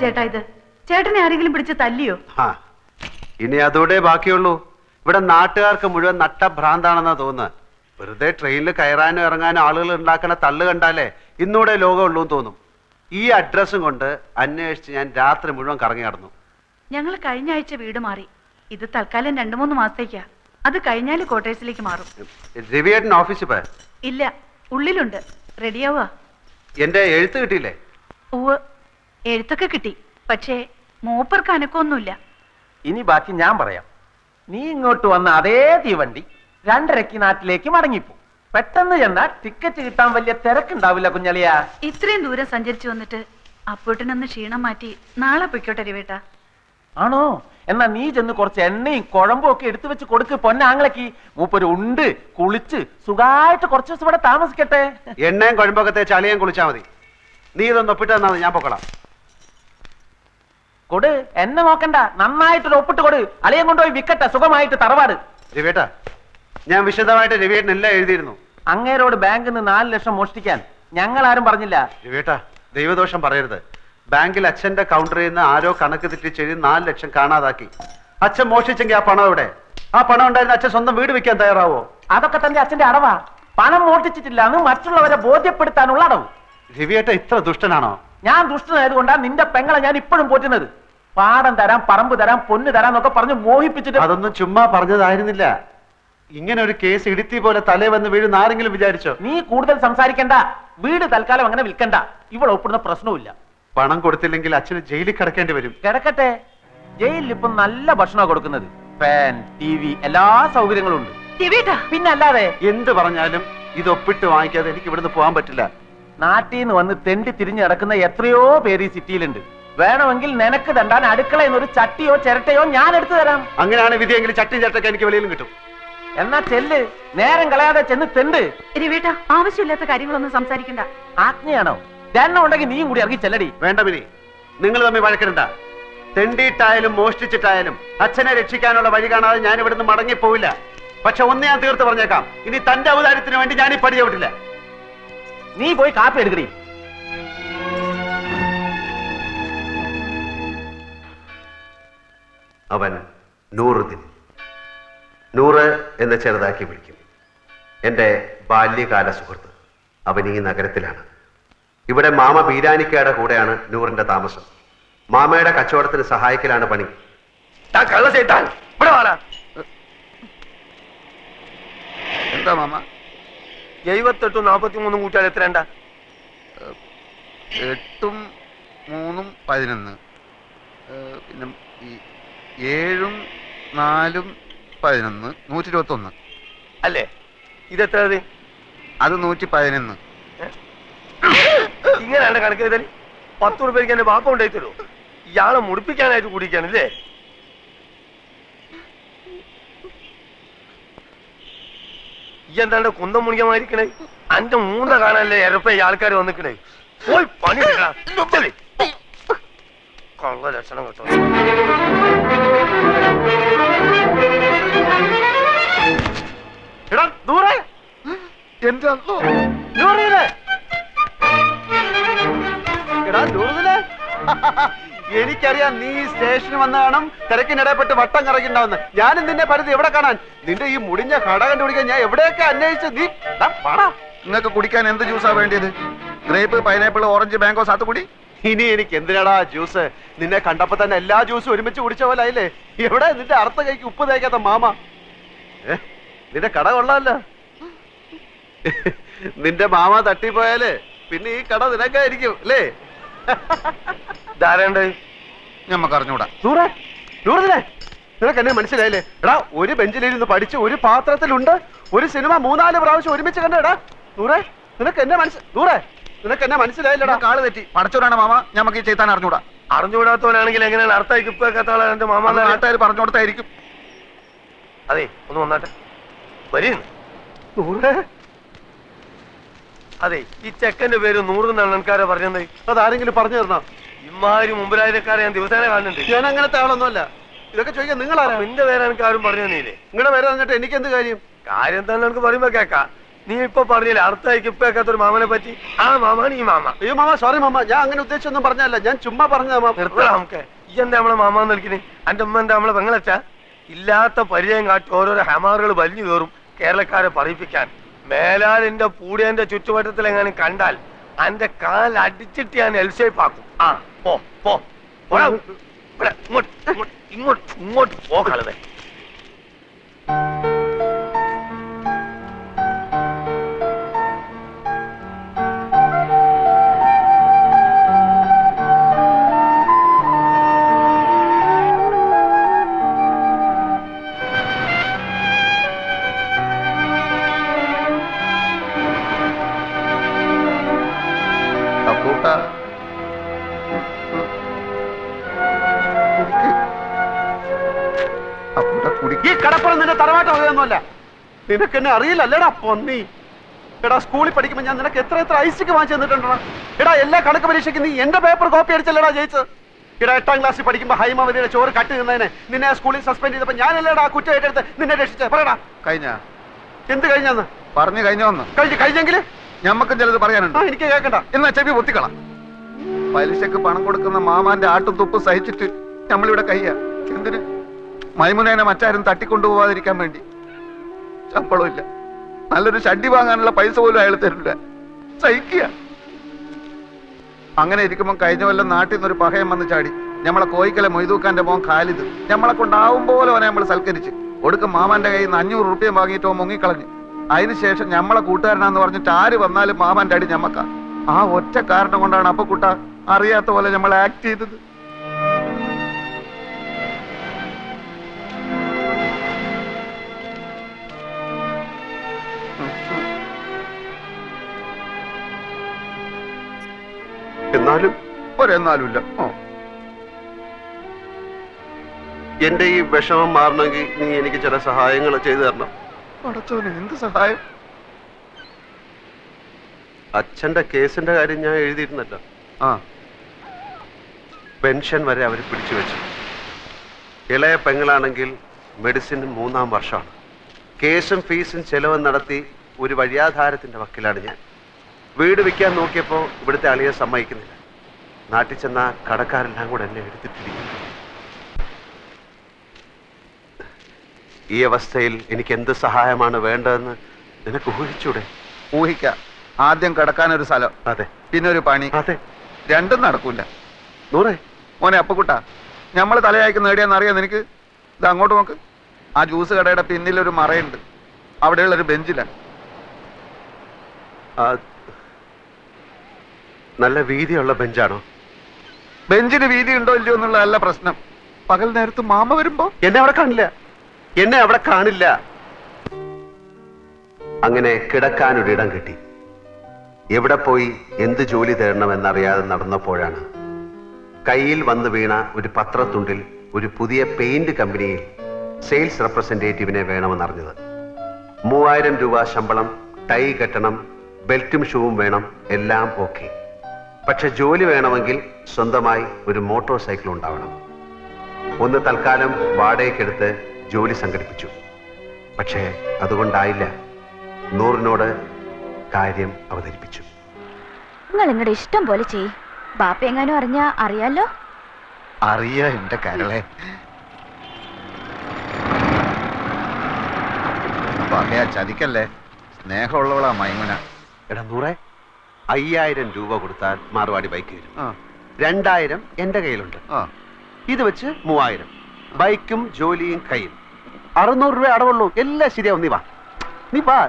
ചേട്ടാ ഇത്? ചേട്ടനെ ആരെങ്കിലും പിടിച്ച് തല്ലിയോ? ഇനി അതോടെ ബാക്കിയുള്ളൂ. ഇവിടെ നാട്ടുകാർക്ക് മുഴുവൻ നട്ടഭ്രാന്താണെന്നാ തോന്നുന്നത്. വെറുതെ ട്രെയിനിൽ കയറാനും ഇറങ്ങാനും ആളുകൾ ഉണ്ടാക്കുന്ന തള്ളു കണ്ടാലേ ഇന്നൂടെ ലോകമുള്ളൂ എന്ന് തോന്നും. ഈ അഡ്രസ്സും കൊണ്ട് അന്വേഷിച്ച് ഞാൻ രാത്രി മുഴുവൻ കറങ്ങി നടന്നു. ഞങ്ങൾ കഴിഞ്ഞ ആഴ്ച വീട് മാറി. ഇത് തൽക്കാലം 2-3 മാസത്തേക്കാ. അത് കഴിഞ്ഞാല് ക്വാർട്ടേഴ്സിലേക്ക് മാറും. രവിയേട്ടൻ ഓഫീസിൽ പോയ? ഇല്ല, ഉള്ളിലുണ്ട്. റെഡിയാവുക. എന്റെ എഴുത്ത് കിട്ടിയില്ലേ? ഉവ്, എഴുത്തൊക്കെ കിട്ടി. പക്ഷേ മൂപ്പർക്ക് അനക്കൊന്നുമില്ല. ഇനി ബാക്കി ഞാൻ പറയാം. നീ ഇങ്ങോട്ട് വന്ന അതേ തീവണ്ടി 2:30 നാട്ടിലേക്ക് മടങ്ങിപ്പോ. പെട്ടെന്ന് ചെന്നാൽ ടിക്കറ്റ് കിട്ടാൻ വലിയ തിരക്കുണ്ടാവില്ല കുഞ്ഞളിയ. ഇത്രയും ദൂരം സഞ്ചരിച്ചു വന്നിട്ട് അപ്പൂട്ടനൊന്ന് ക്ഷീണം മാറ്റി നാളെ പൊയ്ക്കോട്ടെ രവേട്ടാ. ആണോ? എന്നാ നീ ചെന്ന് കുറച്ച് എണ്ണയും കുഴമ്പും ഒക്കെ എടുത്തു വെച്ച് കൊടുക്ക് പൊന്നാങ്ങളേക്ക്. മൂപ്പര് ഉണ്ട് കുളിച്ച് സുഖമായിട്ട് കുറച്ച് ദിവസം ഇവിടെ താമസിക്കട്ടെ. എണ്ണയും കുഴമ്പൊക്കെ തേച്ച് അളിയാൻ കുളിച്ചാൽ മതി. നീ ഇതൊന്ന് ഒപ്പിട്ട് തന്നാ ഞാൻ പൊക്കോളാം. കൊടു, എന്നെ നോക്കണ്ട, നന്നായിട്ടൊരു ഒപ്പിട്ട് കൊടു. അളിയൻ കൊണ്ടുപോയി വിക്കട്ടെ സുഖമായിട്ട് തറവാട്. രവിയേട്ടാ, ഞാൻ വിശദമായിട്ട് രവിയേട്ടൻ എല്ലാം എഴുതിയിരുന്നു. അങ്ങേരോട് ബാങ്കിൽ നിന്ന് 4 ലക്ഷം മോഷ്ടിക്കാൻ ഞങ്ങൾ ആരും പറഞ്ഞില്ല. രവിയേട്ടാ, ദൈവദോഷം പറയരുത്. ബാങ്കിൽ അച്ഛന്റെ കൗണ്ടറിൽ നിന്ന് ആരോ കണക്ക് തെറ്റിച്ചെഴുതി 4 ലക്ഷം കാണാതാക്കി. അച്ഛൻ മോഷ്ടിച്ചെങ്കിൽ ആ പണം എവിടെ? ആ പണം ഉണ്ടായിരുന്ന അച്ഛൻ സ്വന്തം വീട് വെക്കാൻ തയ്യാറാവോ? അതൊക്കെ തന്റെ അച്ഛന്റെ അടവാ. പണം മോഷ്ടിച്ചിട്ടില്ല എന്ന് മറ്റുള്ളവരെ ബോധ്യപ്പെടുത്താനുള്ള അടവ്. രവിയേട്ട ഇത്ര ദുഷ്ടനാണോ? ഞാൻ ദുഷ്ടനായതുകൊണ്ടാണ് നിന്റെ പെങ്ങളെ ഞാൻ ഇപ്പോഴും പോറ്റുന്നത്. പാടം തരാം, പറമ്പ് തരാം, പൊന്ന് തരാം എന്നൊക്കെ പറഞ്ഞ് മോഹിപ്പിച്ചിട്ട്. അതൊന്നും ചുമ്മാ പറഞ്ഞതായിരുന്നില്ല. ഇങ്ങനെ ഒരു കേസ് ഇടുത്തി പോലെ തലേ വന്ന് വീഴുന്ന ആരെങ്കിലും വിചാരിച്ചോ? നീ കൂടുതൽ സംസാരിക്കണ്ട. വീട് തൽക്കാലം അങ്ങനെ വിൽക്കണ്ട. ഇവിടെ ഒപ്പിടുന്ന പ്രശ്നവുമില്ല. പണം കൊടുത്തില്ലെങ്കിൽ അച്ഛന് ജയിലിൽ കിടക്കേണ്ടി വരും. കിടക്കട്ടെ. ജയിലിൽ ഇപ്പം നല്ല ഭക്ഷണം കൊടുക്കുന്നത്. ഫാൻ, TV, എല്ലാ സൗകര്യങ്ങളും ഉണ്ട്. പിന്നെ അല്ലാതെ എന്ത് പറഞ്ഞാലും ഇത് ഒപ്പിട്ട് വാങ്ങിക്കാതെ എനിക്ക് ഇവിടുന്ന് പോകാൻ പറ്റില്ല. നാട്ടിൽ നിന്ന് വന്ന് തെണ്ടി തിരിഞ്ഞ് നടക്കുന്ന എത്രയോ പേര് ഈ സിറ്റിയിലുണ്ട്. വേണമെങ്കിൽ നിനക്ക് തണ്ടാൻ അടുക്കളയിൽ നിന്ന് ഒരു ചട്ടിയോ ചിരട്ടയോ ഞാൻ എടുത്തു തരാം. അങ്ങനെയാണ് വിധിയെങ്കിൽ ചട്ടി ചിരട്ടൊക്കെ എനിക്ക് വെളിയിലും കിട്ടും. എന്നാ ചെല്ല്, നേരം കളയാതെ ചെന്ന് തെണ്ട്. രവേട്ടാ, ആവശ്യമില്ലാത്ത കാര്യങ്ങളൊന്നും സംസാരിക്കണ്ട. ആജ്ഞയാണോ? എണ്ണം ഉണ്ടെങ്കിൽ നീയും കൂടി ഇറങ്ങി ചെല്ലടി. വേണ്ട മിനി, നിങ്ങൾ തമ്മിൽ വഴക്കിടണ്ട. തെണ്ടിയിട്ടായാലും മോഷ്ടിച്ചിട്ടായാലും അച്ഛനെ രക്ഷിക്കാനുള്ള വഴി കാണാതെ ഞാൻ ഇവിടുന്ന് മടങ്ങിപ്പോവില്ല. പക്ഷെ ഒന്ന് ഞാൻ തീർത്ത് പറഞ്ഞേക്കാം, ഇനി തന്റെ അവതാരത്തിന് വേണ്ടി ഞാൻ ഈ പടി ചവിട്ടില്ല. നീ പോയി കാപ്പി എടുക്കടി. അവൻ നൂറുദ്ദീൻ, നൂറ് എന്ന് ചെറുതാക്കി വിളിക്കും. എൻ്റെ ബാല്യകാല സുഹൃത്ത്. അവൻ ഈ നഗരത്തിലാണ്. ഇവിടെ മാമ ബീരാനിക്കയുടെ കൂടെയാണ് നൂറിന്റെ താമസം. മാമയുടെ കച്ചവടത്തിന് സഹായിക്കലാണ് പണി. എന്താ മാമ? 78 43 കൂട്ടിയാൽ എത്രണ്ട? 8 3 11, പിന്നെ 7 4 11, 121 അല്ലേ? ഇതെത്ര? അത് 111. ഇങ്ങനെയാണ് കണക്ക് ചെയ്താൽ 10 രൂപയ്ക്ക് എന്റെ വാപ്പ ഉണ്ടായി തരുമോ? ഇയാളെ മുടിപ്പിക്കാനായിട്ട് കുടിക്കാനല്ലേ? ഈ എന്താണ്ട് കുന്തം മുണിക്കമായിരിക്കണേ? അന്റെ മൂന്ന കാണാനല്ലേ എരപ്പ ഈ ആൾക്കാർ വന്നിക്കണേ? പോയി പണി കള്ള ലക്ഷണം കേട്ടോ. എന്റെ എനിക്കറിയാം നീ സ്റ്റേഷനിൽ വന്ന കാണും തിരക്കിനിടപെട്ട് വട്ടം കറക്കിണ്ടാവുന്ന. ഞാനും നിന്നെ പരിധി എവിടെ കാണാൻ? നിന്റെ ഈ മുടിഞ്ഞ കട കണ്ടുപിടിക്കാൻ ഞാൻ എവിടെയൊക്കെ അന്വേഷിച്ച്. നീ പാടാ. നിങ്ങൾക്ക് കുടിക്കാൻ എന്ത് ജ്യൂസാ വേണ്ടിയത്? ഗ്രേപ്പ്, പൈനാപ്പിൾ, ഓറഞ്ച്, മാംഗോ, സാത്തുകുടി? ഇനി എനിക്ക് എന്തിനാടാ ജ്യൂസ്? നിന്നെ കണ്ടപ്പോ തന്നെ എല്ലാ ജ്യൂസും ഒരുമിച്ച് കുടിച്ച പോലെ ആയില്ലേ? എവിടെ നിന്റെ അർത്ഥ കൈക്ക് ഉപ്പ് തേക്കാത്ത മാമ? നിന്റെ കട കൊള്ളാമല്ലോ. നിന്റെ മാമ തട്ടിപ്പോയാല് പിന്നെ ഈ കട നിനക്കായിരിക്കും അല്ലേ? ധാരണ്ട് ഞമ്മക്ക് അറിഞ്ഞൂടാ. നിനക്ക് എന്നെ മനസ്സിലായില്ലേ? എടാ, ഒരു ബെഞ്ചിലിരുന്ന് പഠിച്ച് ഒരു പാത്രത്തിലുണ്ട് ഒരു സിനിമ 3-4 പ്രാവശ്യം ഒരുമിച്ച് കണ്ടടാ. നൂറേ, നിനക്ക് എന്നെ മനസ്സിലായില്ലടാ. കാള് തെറ്റി. പടച്ചോരാണ് മാമ. ഞമ്മക്ക് ഈ ചെയ്താൻ അറിഞ്ഞൂടാ. അറിഞ്ഞുകൂടാത്തവനാണെങ്കിൽ എങ്ങനെയാണ് അർത്ഥം ഇപ്പൊക്കെ എന്റെ മാമ നാട്ടുകാർ പറഞ്ഞു കൊടുത്തായിരിക്കും. അതെ, ഒന്ന് വന്നാട്ടെ. വരീ. അതെ, ഈ ചെക്കന്റെ പേര് 100 എന്നാണ് ആൾക്കാരെ പറഞ്ഞത്. അതാരെങ്കിലും പറഞ്ഞു തരണോ? ഇമാതിരി മുമ്പിലായക്കാരെ ഞാൻ ദിവസേന കാണുന്നുണ്ട്. ഞാൻ അങ്ങനത്തെ ആളൊന്നുമല്ല. ഇതൊക്കെ ചോദിക്കാൻ നിങ്ങളാരാ? നിന്റെ പേര് എനിക്ക് ആരും പറഞ്ഞു തന്നീല്ലേ? നിങ്ങളുടെ പേര് പറഞ്ഞിട്ട് എനിക്ക് എന്ത് കാര്യം? കാര്യം തന്നെ എനിക്ക് പറയുമ്പോ കേക്കാം. നീ ഇപ്പൊ പറഞ്ഞില്ല അടുത്തേക്ക് ഇപ്പൊരു മാമനെ പറ്റി. ആ മാമാണ് ഈ മാമ. അയ്യോ മാമ, സോറി മാമ, ഞാൻ അങ്ങനെ ഉദ്ദേശിച്ചൊന്നും പറഞ്ഞല്ല, ഞാൻ ചുമ്മാ പറഞ്ഞ മാമ. നിർത്തണം നമുക്ക്. ഈ എന്താ നമ്മളെ മാമാന്ന് വിളിക്കുന്നത്? എന്റെ ഉമ്മ എന്താ നമ്മളെ പെങ്ങളച്ച? ഇല്ലാത്ത പരിചയം കാട്ടി ഓരോരോ ഹമാറുകൾ വലിഞ്ഞു കയറും കേരളക്കാരെ പറയിപ്പിക്കാൻ. മേലാൽ എന്റെ പൂടിയന്റെ ചുറ്റുവട്ടത്തിൽ എങ്ങനെ കണ്ടാൽ എന്റെ കാൽ അടിച്ചിട്ട് ഞാൻ എൽഷേപ്പാക്കും. ആ പോ പോ ഇങ്ങോട്ട് പോ കളവേ. ഈ കടപ്പുറം നിന്റെ തറവാട്ട് വകയൊന്നുമല്ല. നിനക്ക് എന്നെ അറിയില്ലല്ലേടാ പൊന്നി. എടാ സ്കൂളിൽ പഠിക്കുമ്പോ ഞാൻ നിനക്ക് എത്ര ഐസിക്ക് വാങ്ങിച്ചു തന്നിട്ടുണ്ടോ? എടാ എല്ലാ കണക്ക് പരീക്ഷയ്ക്ക് നീ എന്റെ പേപ്പർ കോപ്പി അടിച്ചല്ലേടാ ജയിച്ചത്. എടാ 8ാം ക്ലാസ്സിൽ പഠിക്കുമ്പോ ഹൈമാവതിയുടെ ചോറ് കട്ട് നിന്നതിനെ നിന്നെ സ്കൂളിൽ സസ്പെൻഡ് ചെയ്തപ്പോ ഞാനല്ലേടാ കുറ്റം ഏറ്റെടുത്ത് നിന്നെ രക്ഷിച്ചത്. പറയടാ കഴിഞ്ഞ എന്ത് കഴിഞ്ഞാന്ന് പറഞ്ഞു കഴിഞ്ഞോന്ന് കഴിഞ്ഞെങ്കിൽ ഞമ്മക്കും ചിലത് പറയാനുണ്ട്. എനിക്ക് കേൾക്കണ്ട. എന്നാ ചെവി പൊത്തിക്കള. പലിശക്ക് പണം കൊടുക്കുന്ന മാമാന്റെ ആട്ടും തുപ്പും സഹിച്ചിട്ട് നമ്മളിവിടെ കയ്യ. എന്തിന്? മൈമുനേനെ മറ്റാരും തട്ടിക്കൊണ്ടുപോവാതിരിക്കാൻ വേണ്ടി. ശമ്പളം ഇല്ല, നല്ലൊരു ഷഡ്ഡി വാങ്ങാനുള്ള പൈസ പോലും അയാൾ തരില്ല. സഹിക്കുക. അങ്ങനെ ഇരിക്കുമ്പോ കഴിഞ്ഞ കൊല്ലം നാട്ടിൽ നിന്നൊരു പഹയം വന്ന് ചാടി. നമ്മളെ കോയിക്കലെ മൊയ്തൂക്കാന്റെ മോൻ ഖാലിദ് നമ്മളെ കൊണ്ടാവും പോലെ അവനെ നമ്മൾ സൽക്കരിച്ച് ഒടുക്കം മാമാന്റെ കയ്യിൽ നിന്ന് 500 റുപ്യ വാങ്ങിയിട്ട് മുങ്ങിക്കളഞ്ഞു. അതിനുശേഷം നമ്മളെ കൂട്ടുകാരനാന്ന് പറഞ്ഞിട്ട് ആര് വന്നാലും മാമാന്റെ അടി ഞമ്മക്ക. ആ ഒറ്റ കാരണം കൊണ്ടാണ് അപ്പൊ കുട്ട അറിയാത്ത പോലെ നമ്മൾ ആക്ട് ചെയ്തത്. എന്നാലും ഒരെന്നാലുമില്ല. എന്റെ ഈ വിഷമം മാറണമെങ്കിൽ നീ എനിക്ക് ചില സഹായങ്ങൾ ചെയ്തു തരണം. പടച്ചോനെ, എന്ത് സഹായം? അച്ഛന്റെ കേസിന്റെ കാര്യം ഞാൻ എഴുതിയിരുന്നല്ലോ. പെൻഷൻ വരെ അവർ പിടിച്ചു വെച്ചു. ഇളയ പെങ്ങളാണെങ്കിൽ മെഡിസിൻ 3ാം വർഷമാണ്. കേസും ഫീസും ചെലവും നടത്തി ഒരു വഴിയാധാരത്തിന്റെ വക്കിലാണ് ഞാൻ. വീട് വിൽക്കാൻ നോക്കിയപ്പോൾ ഇവിടുത്തെ അളിയെ സമ്മതിക്കുന്നില്ല. നാട്ടിൽ ചെന്ന കടക്കാരെല്ലാം കൂടെ എന്നെ എടുത്തിട്ടിരിക്കുന്നു. ഈ അവസ്ഥയിൽ എനിക്ക് എന്ത് സഹായമാണ് വേണ്ടതെന്ന് നിനക്ക് ഊഹിച്ചൂടെ? ഊഹിക്കാം. ആദ്യം കിടക്കാനൊരു സ്ഥലം, അതെ, പിന്നെ ഒരു പണി. അതെ, രണ്ടും നടക്കൂല. നൂറേ മോനെ അപ്പക്കുട്ട, നമ്മൾ തലയായിക്ക് നേടിയാന്ന് അറിയാം നിനക്ക്? ഇത് അങ്ങോട്ട് നോക്ക്. ആ ജ്യൂസ് കടയുടെ പിന്നിലൊരു മറയുണ്ട്. അവിടെയുള്ളൊരു ബെഞ്ചിലാണ്. നല്ല വീതിയുള്ള ബെഞ്ചാണോ? ബെഞ്ചിന് വീതി ഉണ്ടോ ഇല്ലയോ എന്നുള്ളതല്ല പ്രശ്നം. പകൽ നേരത്ത് മാമ വരുമ്പോ എന്നെ അവിടെ കാണില്ല. അങ്ങനെ കിടക്കാനൊരിടം കിട്ടി. എവിടെ പോയി എന്ത് ജോലി തേടണമെന്നറിയാതെ നടന്നപ്പോഴാണ് കയ്യിൽ വന്നു വീണ ഒരു പത്രത്തുണ്ടിൽ ഒരു പുതിയ പെയിന്റ് കമ്പനിയിൽ സെയിൽസ് റെപ്രസെന്റേറ്റീവിനെ വേണമെന്നറിഞ്ഞത്. 3000 രൂപ ശമ്പളം, ടൈ കെട്ടണം, ബെൽറ്റും ഷൂവും വേണം, എല്ലാം ഓക്കെ. പക്ഷെ ജോലി വേണമെങ്കിൽ സ്വന്തമായി ഒരു മോട്ടോർ സൈക്കിൾ ഉണ്ടാവണം. ഒന്ന് തൽക്കാലം വാടകയ്ക്കെടുത്ത് ജോലി സംഘടിപ്പിച്ചു. പക്ഷേ അതുകൊണ്ടായില്ല. നൂറിനോട് കാര്യം അവതരിപ്പിച്ചു. നിങ്ങൾ നിങ്ങളുടെ ഇഷ്ടം പോലെ ചെയ്. ബാപ്പ എങ്ങാനും അറിഞ്ഞാ അറിയാലോ. അറിയാ എന്റെ കരളെ. പറയാ ചതിക്കല്ലേ. സ്നേഹമുള്ളവളാ മൈമുന. എടാ നൂറെ, 5000 രൂപ കൊടുത്താൽ മാർവാടി ബൈക്ക് വരും. 2000 എന്റെ കയ്യിലുണ്ട്. ഇത് വെച്ച് 3000. ബൈക്കും ജോലിയും കയ്യിൽ. 600 രൂപ അടവുള്ളൂ. എല്ലാം ശരിയാവും. നീ വാ.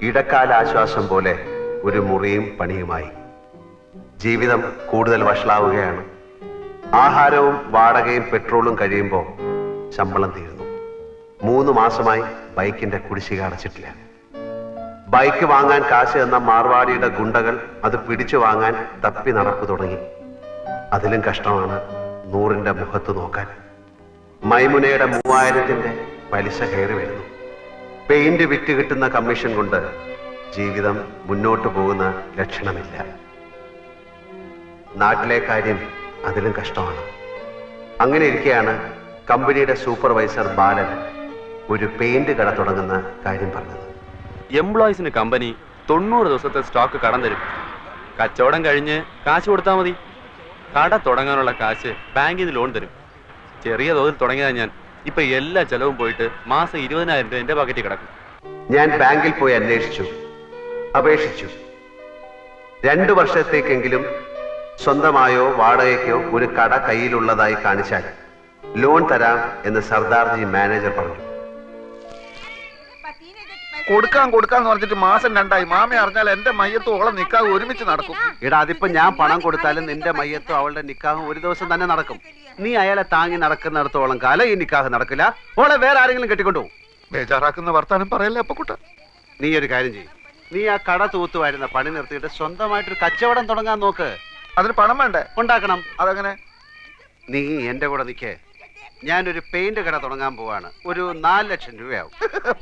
ഇടക്കാല ആശ്വാസം പോലെ ഒരു മുറിയും പണിയുമായി. ജീവിതം കൂടുതൽ വഷളാവുകയാണ്. ആഹാരവും വാടകയും പെട്രോളും കഴിയുമ്പോൾ ശമ്പളം തീരുന്നു. 3 മാസമായി ബൈക്കിന്റെ കുടിശ്ശിക അടച്ചിട്ടില്ല. ബൈക്ക് വാങ്ങാൻ കാശ് എന്ന മാർവാടിയുടെ ഗുണ്ടകൾ അത് പിടിച്ചു വാങ്ങാൻ തപ്പി നടപ്പ് തുടങ്ങി. അതിലും കഷ്ടമാണ് നൂറിന്റെ മുഖത്ത് നോക്കാൻ. മൈമുനയുടെ 3000ന്റെ പലിശ കയറി വരുന്നു. പെയിന്റ് വിറ്റ് കിട്ടുന്ന കമ്മീഷൻ കൊണ്ട് ജീവിതം മുന്നോട്ട് പോകുന്ന ലക്ഷണമില്ല. നാട്ടിലെ കാര്യം അതിലും കഷ്ടമാണ്. അങ്ങനെ ഇരിക്കെയാണ് കമ്പനിയുടെ സൂപ്പർവൈസർ ബാലൻ ഒരു പെയിന്റ് കട തുടങ്ങുന്ന കാര്യം പറഞ്ഞത്. എംപ്ലോയീസിന് കമ്പനി 90 ദിവസത്തെ സ്റ്റോക്ക് കടം തരും. കച്ചവടം കഴിഞ്ഞ് കാശ് കൊടുത്താൽ മതി. കട തുടങ്ങാനുള്ള കാശ് ബാങ്കിൽ നിന്ന് ലോൺ തരും. ചെറിയ തോതിൽ തുടങ്ങിയതാ ഞാൻ. ഇപ്പൊ എല്ലാ ചെലവും പോയിട്ട് മാസം 20,000 രൂപ എന്റെ പോക്കറ്റിൽ കിടക്കും. ഞാൻ ബാങ്കിൽ പോയി അന്വേഷിച്ചു, അപേക്ഷിച്ചു. 2 വർഷത്തേക്കെങ്കിലും സ്വന്തമായോ വാടകയ്ക്കോ ഒരു കട കയ്യിലുള്ളതായി കാണിച്ചാൽ ലോൺ തരാം എന്ന് സർദാർജി മാനേജർ പറഞ്ഞു. കൊടുക്കാന്ന് പറഞ്ഞിട്ട് മാസം 2 മാമ അറിഞ്ഞാൽ എന്റെ മയ്യത്തും ഓളെ നിക്കാഹ് ഒരുമിച്ച് നടക്കും. എടാ, അതിപ്പോ ഞാൻ പണം കൊടുത്താലും നിന്റെ മയ്യത്തും അവളുടെ നിക്കാഹും ഒരു ദിവസം തന്നെ നടക്കും. നീ അയാളെ താങ്ങി നടക്കുന്നിടത്തോളം കാലം ഈ നിക്കാഹ് നടക്കില്ല. ഓളെ വേറെ ആരെങ്കിലും കെട്ടിക്കൊണ്ടുപോകും. ബേജാറാക്കുന്ന വർത്താനം പറയല്ലേ അപ്പൊ കുട്ട. നീ ഒരു കാര്യം ചെയ്യും, നീ ആ കട തൂത്തുവായിരുന്ന പണി നിർത്തിയിട്ട് സ്വന്തമായിട്ടൊരു കച്ചവടം തുടങ്ങാൻ നോക്ക്. അതിന് പണം വേണ്ടേ? ഉണ്ടാക്കണം. അതെങ്ങനെ? നീ എന്റെ കൂടെ നിൽക്കേ. ഞാനൊരു പെയിന്റ് കട തുടങ്ങാൻ പോവാണ്. ഒരു 4 ലക്ഷം രൂപയാവും.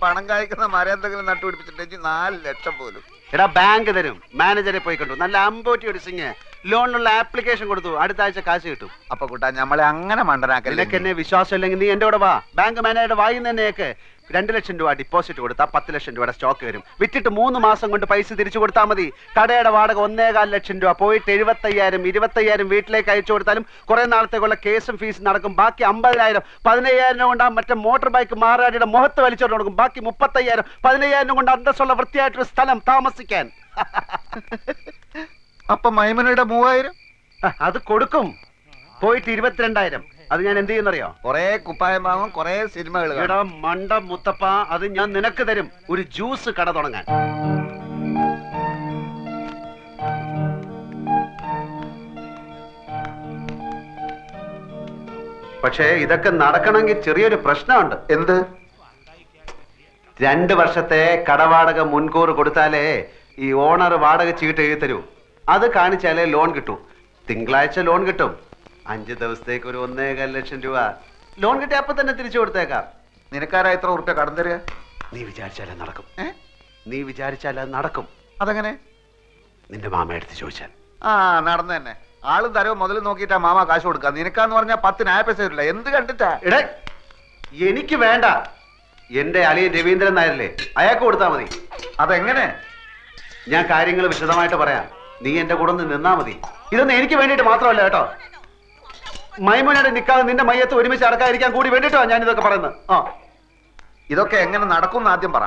പണം കായ്ക്കുന്ന മരം എന്തെങ്കിലും നട്ടുപിടിപ്പിച്ചിട്ടുണ്ടെങ്കിൽ 4 ലക്ഷം പോലും. എടാ, ബാങ്ക് തരും. മാനേജറെ പോയി കണ്ടു. നല്ല അമ്പോട്ടി ഒടിസിങ് ലോണിനുള്ള ആപ്ലിക്കേഷൻ കൊടുത്തു. അടുത്ത ആഴ്ച കാശ് കിട്ടും. അപ്പൊ കുട്ടാ നമ്മളെ അങ്ങനെ മണ്ടനാക്കല്ലേ? നിനക്ക് എന്നെ വിശ്വാസം ഇല്ലെങ്കിൽ നീ എന്റെ കൂടെ വാ. ബാങ്ക് മാനേജറുടെ വായിന്ന് തന്നെയൊക്കെ 2 ലക്ഷം രൂപ ഡിപ്പോസിറ്റ് കൊടുത്താൽ 10 ലക്ഷം രൂപയുടെ സ്റ്റോക്ക് വരും. വിറ്റിട്ട് 3 മാസം കൊണ്ട് പൈസ തിരിച്ചു കൊടുത്താൽ മതി. കടയുടെ വാടക 1.25 ലക്ഷം രൂപ. പോയിട്ട് 75,000 25,000 വീട്ടിലേക്ക് അയച്ചു കൊടുത്താലും കുറെ നാളത്തേക്കുള്ള കേസും ഫീസും നടക്കും. ബാക്കി 50,000 15,000 കൊണ്ട് മറ്റേ മോട്ടോർ ബൈക്ക് മാറാടിയുടെ മുഖത്ത് വലിച്ചോണ്ട് കൊടുക്കും. ബാക്കി 35,000 15,000 കൊണ്ട് അന്തസ്സുള്ള വൃത്തിയായിട്ടൊരു സ്ഥലം താമസിക്കാൻ. അപ്പൊ മൈമനയുടെ 3,000 അത് കൊടുക്കും. പോയിട്ട് 22,000. അത് ഞാൻ എന്ത് ചെയ്യുന്നറിയോ? കൊറേ കുപ്പായം വാങ്ങും, കൊറേ സിനിമകൾ. എടാ മണ്ട മുത്തപ്പ, അത് ഞാൻ നിനക്ക് തരും. ഒരു ജ്യൂസ് കട തുടങ്ങാൻ. പക്ഷേ ഇതൊക്കെ നടക്കണമെങ്കിൽ ചെറിയൊരു പ്രശ്നമുണ്ട്. എന്ത്? 2 വർഷത്തെ കടവാടക മുൻകൂർ കൊടുത്താലേ ഈ ഓണർ വാടക ചീട്ട് എഴുതി തരൂ. അത് കാണിച്ചാലേ ലോൺ കിട്ടൂ. തിങ്കളാഴ്ച ലോൺ കിട്ടും. 5 ദിവസത്തേക്ക് ഒരു 1.25 ലക്ഷം രൂപ ലോൺ കിട്ടി. അപ്പൊ തന്നെ തിരിച്ചു കൊടുത്തേക്കാം. നിനക്കാരാ എത്ര ഉറുപ്പ്യ കടം തരിക? നീ വിചാരിച്ചാലേ നടക്കും. നീ വിചാരിച്ചാൽ അത് നടക്കും. അതെങ്ങനെ? നിന്റെ മാമ എടുത്ത് ചോദിച്ചാൽ. നടന്നു തന്നെ. ആളും തരവ് മുതൽ നോക്കിയിട്ടാ മാമ കാശ് കൊടുക്കുക. നിനക്കാന്ന് പറഞ്ഞാൽ 10 ന്യായ പൈസ വരില്ല. എന്ത് കണ്ടിട്ടാ? എടേ, എനിക്ക് വേണ്ട. എന്റെ അളിയൻ രവീന്ദ്രൻ നായരല്ലേ, അയാൾക്ക് കൊടുത്താൽ മതി. അതെങ്ങനെ? ഞാൻ കാര്യങ്ങൾ വിശദമായിട്ട് പറയാം. നീ എന്റെ കൂടെ നിന്ന് നിന്നാ മതി. ഇതൊന്നും എനിക്ക് വേണ്ടിയിട്ട് മാത്രമല്ല കേട്ടോ. മൈമുനയുടെ നിക്കാതെ നിന്റെ മയ്യത്ത് ഒരുമിച്ച് അടക്കാതിരിക്കാൻ കൂടി വേണ്ടിട്ടോ ഞാൻ ഇതൊക്കെ പറയുന്നത്. ഇതൊക്കെ എങ്ങനെ നടക്കും ആദ്യം പറ.